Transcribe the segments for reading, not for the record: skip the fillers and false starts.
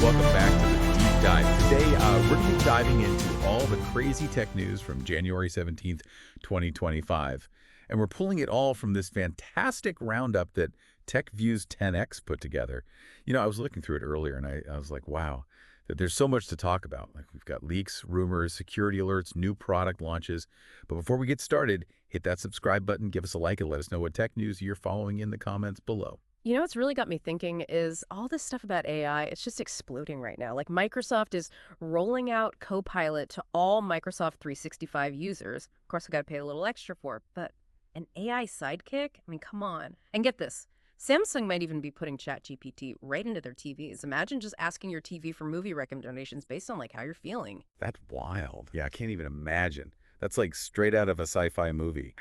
welcome back to the Deep Dive. Today, we're going to be diving into all the crazy tech news from January 17th, 2025. And we're pulling it all from this fantastic roundup that TechViews 10X put together. You know, I was looking through it earlier, and I was like, wow, that there's so much to talk about. Like, we've got leaks, rumors, security alerts, new product launches. But before we get started, hit that subscribe button, give us a like, and let us know what tech news you're following in the comments below. You know what's really got me thinking is all this stuff about AI, it's just exploding right now. Like Microsoft is rolling out Copilot to all Microsoft 365 users. Of course, we got to pay a little extra for it, but an AI sidekick? I mean, come on. And get this, Samsung might even be putting ChatGPT right into their TVs. Imagine just asking your TV for movie recommendations based on like how you're feeling. That's wild. Yeah, I can't even imagine. That's like straight out of a sci-fi movie.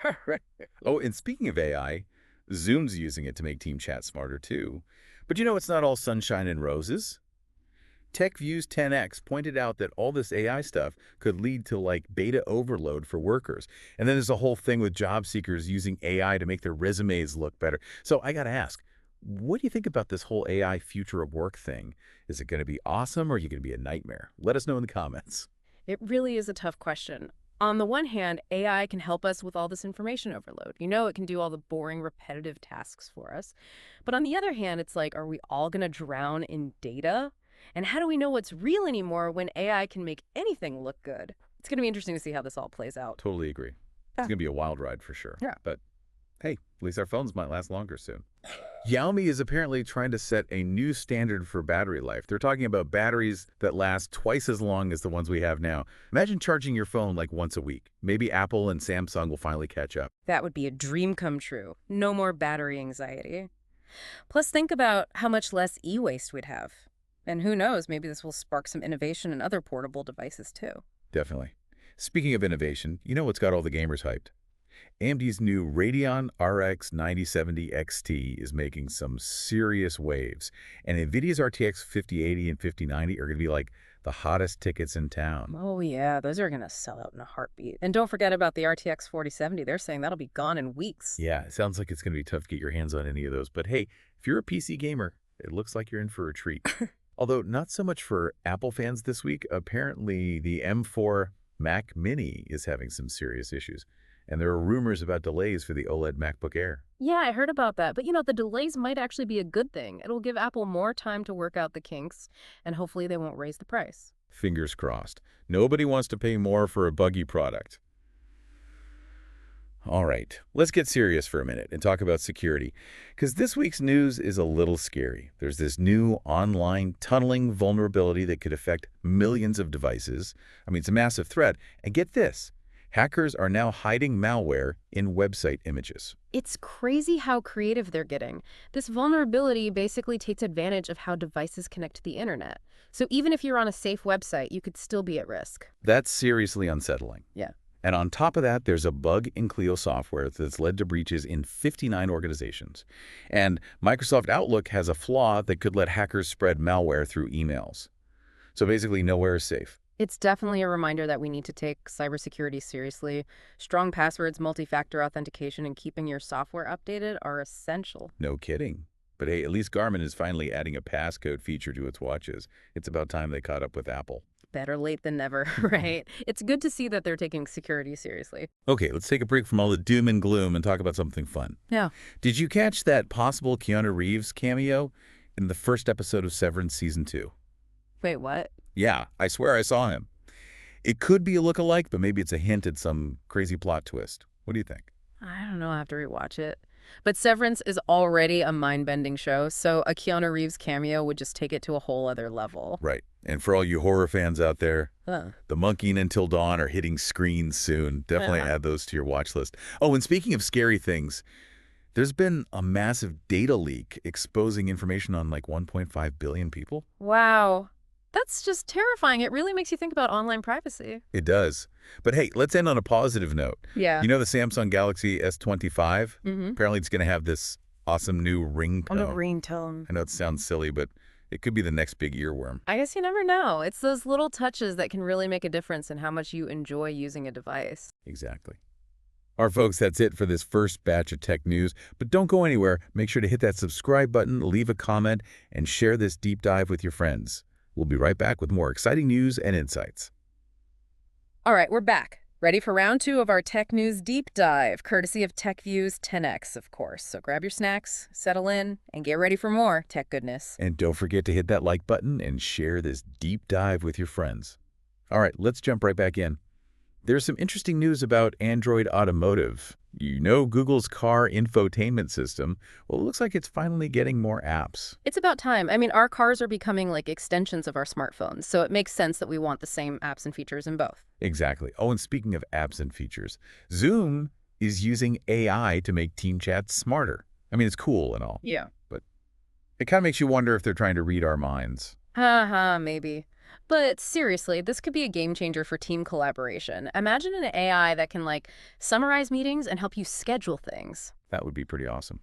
Oh, and speaking of AI, Zoom's using it to make team chat smarter too. But you know, it's not all sunshine and roses. TechViews 10X pointed out that all this AI stuff could lead to like beta overload for workers. And then there's a whole thing with job seekers using AI to make their resumes look better. So I got to ask, what do you think about this whole AI future of work thing? Is it going to be awesome or are you going to be a nightmare? Let us know in the comments. It really is a tough question. On the one hand, AI can help us with all this information overload. You know, it can do all the boring, repetitive tasks for us. But on the other hand, it's like, are we all going to drown in data? And how do we know what's real anymore when AI can make anything look good? It's going to be interesting to see how this all plays out. Totally agree. It's going to be a wild ride for sure. Yeah. But hey, at least our phones might last longer soon. Xiaomi is apparently trying to set a new standard for battery life. They're talking about batteries that last twice as long as the ones we have now. Imagine charging your phone like once a week. Maybe Apple and Samsung will finally catch up. That would be a dream come true. No more battery anxiety. Plus, think about how much less e-waste we'd have. And who knows, maybe this will spark some innovation in other portable devices too. Definitely. Speaking of innovation, you know what's got all the gamers hyped? AMD's new Radeon RX 9070 XT is making some serious waves, and NVIDIA's RTX 5080 and 5090 are going to be like the hottest tickets in town. Oh yeah, those are going to sell out in a heartbeat. And don't forget about the RTX 4070. They're saying that'll be gone in weeks. Yeah, it sounds like it's going to be tough to get your hands on any of those, but hey, if you're a PC gamer, it looks like you're in for a treat. Although not so much for Apple fans this week. Apparently, the M4 Mac Mini is having some serious issues. And there are rumors about delays for the OLED MacBook Air. Yeah, I heard about that. But, you know, the delays might actually be a good thing. It'll give Apple more time to work out the kinks, and hopefully they won't raise the price. Fingers crossed. Nobody wants to pay more for a buggy product. All right, let's get serious for a minute and talk about security, because this week's news is a little scary. There's this new online tunneling vulnerability that could affect millions of devices. I mean, it's a massive threat. And get this. Hackers are now hiding malware in website images. It's crazy how creative they're getting. This vulnerability basically takes advantage of how devices connect to the internet. So even if you're on a safe website, you could still be at risk. That's seriously unsettling. Yeah. And on top of that, there's a bug in Clio software that's led to breaches in 59 organizations. And Microsoft Outlook has a flaw that could let hackers spread malware through emails. So basically, nowhere is safe. It's definitely a reminder that we need to take cybersecurity seriously. Strong passwords, multi-factor authentication, and keeping your software updated are essential. No kidding. But hey, at least Garmin is finally adding a passcode feature to its watches. It's about time they caught up with Apple. Better late than never, right? It's good to see that they're taking security seriously. Okay, let's take a break from all the doom and gloom and talk about something fun. Yeah. Did you catch that possible Keanu Reeves cameo in the first episode of Severance Season 2? Wait, what? Yeah, I swear I saw him. It could be a look-alike, but maybe it's a hint at some crazy plot twist. What do you think? I don't know. I have to rewatch it. But Severance is already a mind-bending show, so a Keanu Reeves cameo would just take it to a whole other level. Right. And for all you horror fans out there, The Monkey and Until Dawn are hitting screens soon. Definitely add those to your watch list. Oh, and speaking of scary things, there's been a massive data leak exposing information on like 1.5 billion people. Wow. That's just terrifying. It really makes you think about online privacy. It does. But hey, let's end on a positive note. Yeah. You know the Samsung Galaxy S25? Apparently it's going to have this awesome new ringtone. Oh, no, ringtone. I know it sounds silly, but it could be the next big earworm. I guess you never know. It's those little touches that can really make a difference in how much you enjoy using a device. Exactly. All right, folks, that's it for this first batch of tech news. But don't go anywhere. Make sure to hit that subscribe button, leave a comment, and share this deep dive with your friends. We'll be right back with more exciting news and insights. All right, we're back. Ready for round two of our tech news deep dive, courtesy of TechView's 10X, of course. So grab your snacks, settle in, and get ready for more tech goodness. And don't forget to hit that like button and share this deep dive with your friends. All right, let's jump right back in. There's some interesting news about Android Automotive. You know Google's car infotainment system. Well, it looks like it's finally getting more apps. It's about time. I mean, our cars are becoming like extensions of our smartphones, so it makes sense that we want the same apps and features in both. Exactly. Oh, and speaking of apps and features, Zoom is using AI to make team chats smarter. I mean, it's cool and all, Yeah. but it kind of makes you wonder if they're trying to read our minds. Haha, maybe. But seriously, this could be a game changer for team collaboration. Imagine an AI that can, like, summarize meetings and help you schedule things. That would be pretty awesome.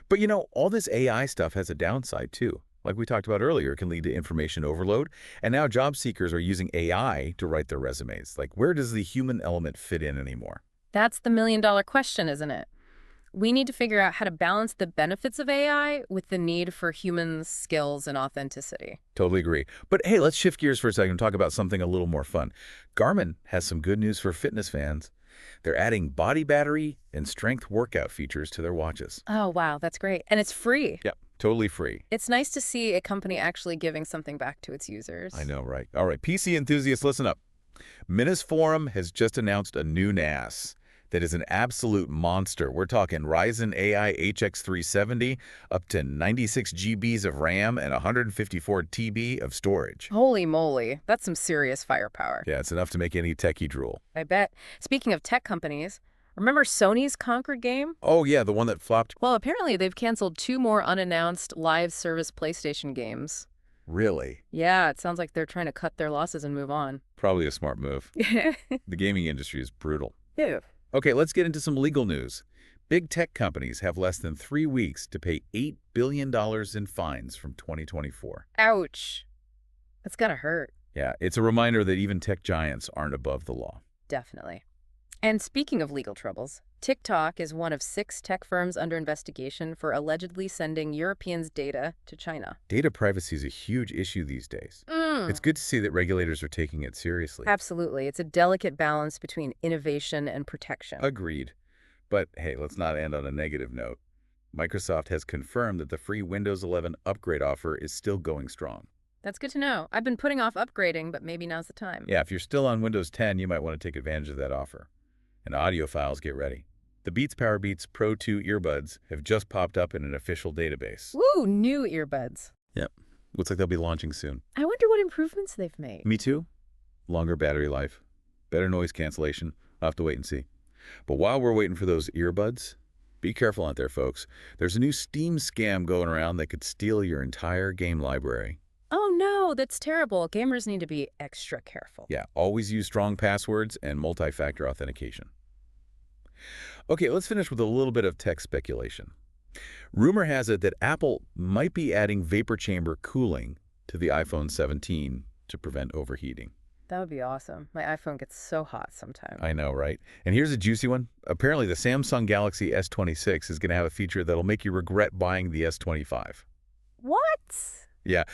But you know, all this AI stuff has a downside too. Like we talked about earlier, it can lead to information overload. And now job seekers are using AI to write their resumes. Like, where does the human element fit in anymore? That's the million-dollar question, isn't it? We need to figure out how to balance the benefits of AI with the need for human skills and authenticity. Totally agree. But hey, let's shift gears for a second and talk about something a little more fun. Garmin has some good news for fitness fans. They're adding body battery and strength workout features to their watches. Oh, wow, that's great. And it's free. Yep, totally free. It's nice to see a company actually giving something back to its users. I know, right? All right, PC enthusiasts, listen up. Minas Forum has just announced a new NAS that is an absolute monster. We're talking Ryzen AI HX 370, up to 96 GBs of RAM and 154 TB of storage. Holy moly, that's some serious firepower. Yeah, it's enough to make any techie drool. I bet. Speaking of tech companies, remember Sony's Conquer game? Oh yeah, the one that flopped? Well, apparently they've canceled 2 more unannounced live service PlayStation games. Really? Yeah, it sounds like they're trying to cut their losses and move on. Probably a smart move. Yeah. The gaming industry is brutal. Okay, let's get into some legal news. Big tech companies have less than 3 weeks to pay $8 billion in fines from 2024. Ouch. That's gotta hurt. Yeah, it's a reminder that even tech giants aren't above the law. Definitely. And speaking of legal troubles, TikTok is one of 6 tech firms under investigation for allegedly sending Europeans' data to China. Data privacy is a huge issue these days. It's good to see that regulators are taking it seriously. Absolutely. It's a delicate balance between innovation and protection. Agreed. But hey, let's not end on a negative note. Microsoft has confirmed that the free Windows 11 upgrade offer is still going strong. That's good to know. I've been putting off upgrading, but maybe now's the time. Yeah, if you're still on Windows 10, you might want to take advantage of that offer. And audiophiles, get ready. The Beats Powerbeats Pro 2 earbuds have just popped up in an official database. Woo, new earbuds. Yep. Looks like they'll be launching soon. I wonder what improvements they've made. Me too. Longer battery life, better noise cancellation. I'll have to wait and see. But while we're waiting for those earbuds, be careful out there, folks. There's a new Steam scam going around that could steal your entire game library. Oh no, that's terrible. Gamers need to be extra careful. Yeah, always use strong passwords and multi-factor authentication. Okay, let's finish with a little bit of tech speculation. Rumor has it that Apple might be adding vapor chamber cooling to the iPhone 17 to prevent overheating. That would be awesome. My iPhone gets so hot sometimes. I know, right? And here's a juicy one. Apparently, the Samsung Galaxy S26 is going to have a feature that'll make you regret buying the S25. What? Yeah,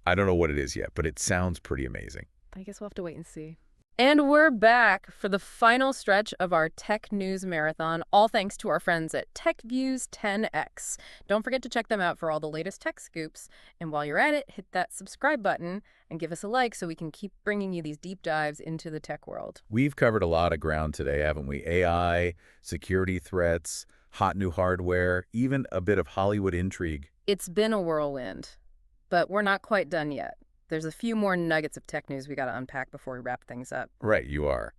I don't know what it is yet, but it sounds pretty amazing. I guess we'll have to wait and see. And we're back for the final stretch of our tech news marathon, all thanks to our friends at TechView's 10X. Don't forget to check them out for all the latest tech scoops. And while you're at it, hit that subscribe button and give us a like so we can keep bringing you these deep dives into the tech world. We've covered a lot of ground today, haven't we? AI, security threats, hot new hardware, even a bit of Hollywood intrigue. It's been a whirlwind, but we're not quite done yet. There's a few more nuggets of tech news we got to unpack before we wrap things up. Right, you are.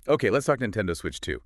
Okay, let's talk Nintendo Switch 2.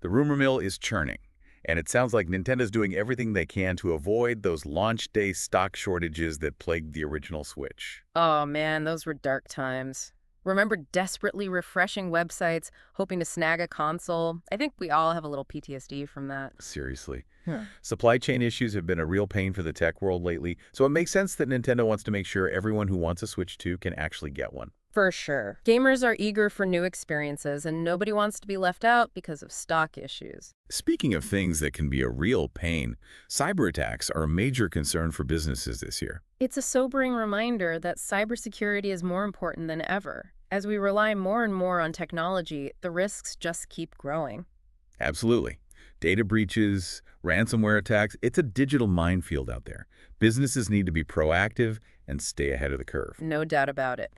The rumor mill is churning, and it sounds like Nintendo's doing everything they can to avoid those launch day stock shortages that plagued the original Switch. Oh man, those were dark times. Remember desperately refreshing websites, hoping to snag a console? I think we all have a little PTSD from that. Seriously. Yeah. Supply chain issues have been a real pain for the tech world lately, so it makes sense that Nintendo wants to make sure everyone who wants a Switch 2 can actually get one. For sure. Gamers are eager for new experiences, and nobody wants to be left out because of stock issues. Speaking of things that can be a real pain, cyber attacks are a major concern for businesses this year. It's a sobering reminder that cybersecurity is more important than ever. As we rely more and more on technology, the risks just keep growing. Absolutely. Data breaches, ransomware attacks, it's a digital minefield out there. Businesses need to be proactive and stay ahead of the curve. No doubt about it.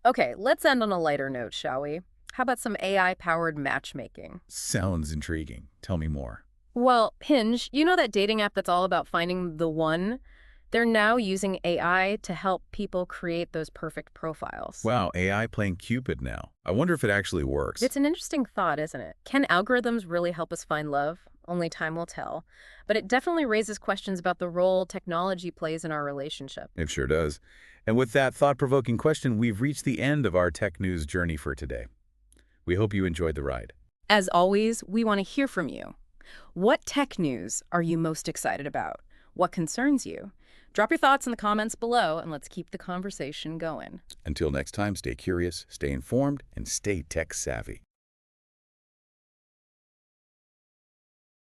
Okay, let's end on a lighter note, shall we? How about some AI-powered matchmaking? Sounds intriguing. Tell me more. Well, Hinge, you know that dating app that's all about finding the one? They're now using AI to help people create those perfect profiles. Wow, AI playing Cupid now. I wonder if it actually works. It's an interesting thought, isn't it? Can algorithms really help us find love? Only time will tell. But it definitely raises questions about the role technology plays in our relationship. It sure does. And with that thought-provoking question, we've reached the end of our tech news journey for today. We hope you enjoyed the ride. As always, we want to hear from you. What tech news are you most excited about? What concerns you? Drop your thoughts in the comments below, and let's keep the conversation going. Until next time, stay curious, stay informed, and stay tech-savvy.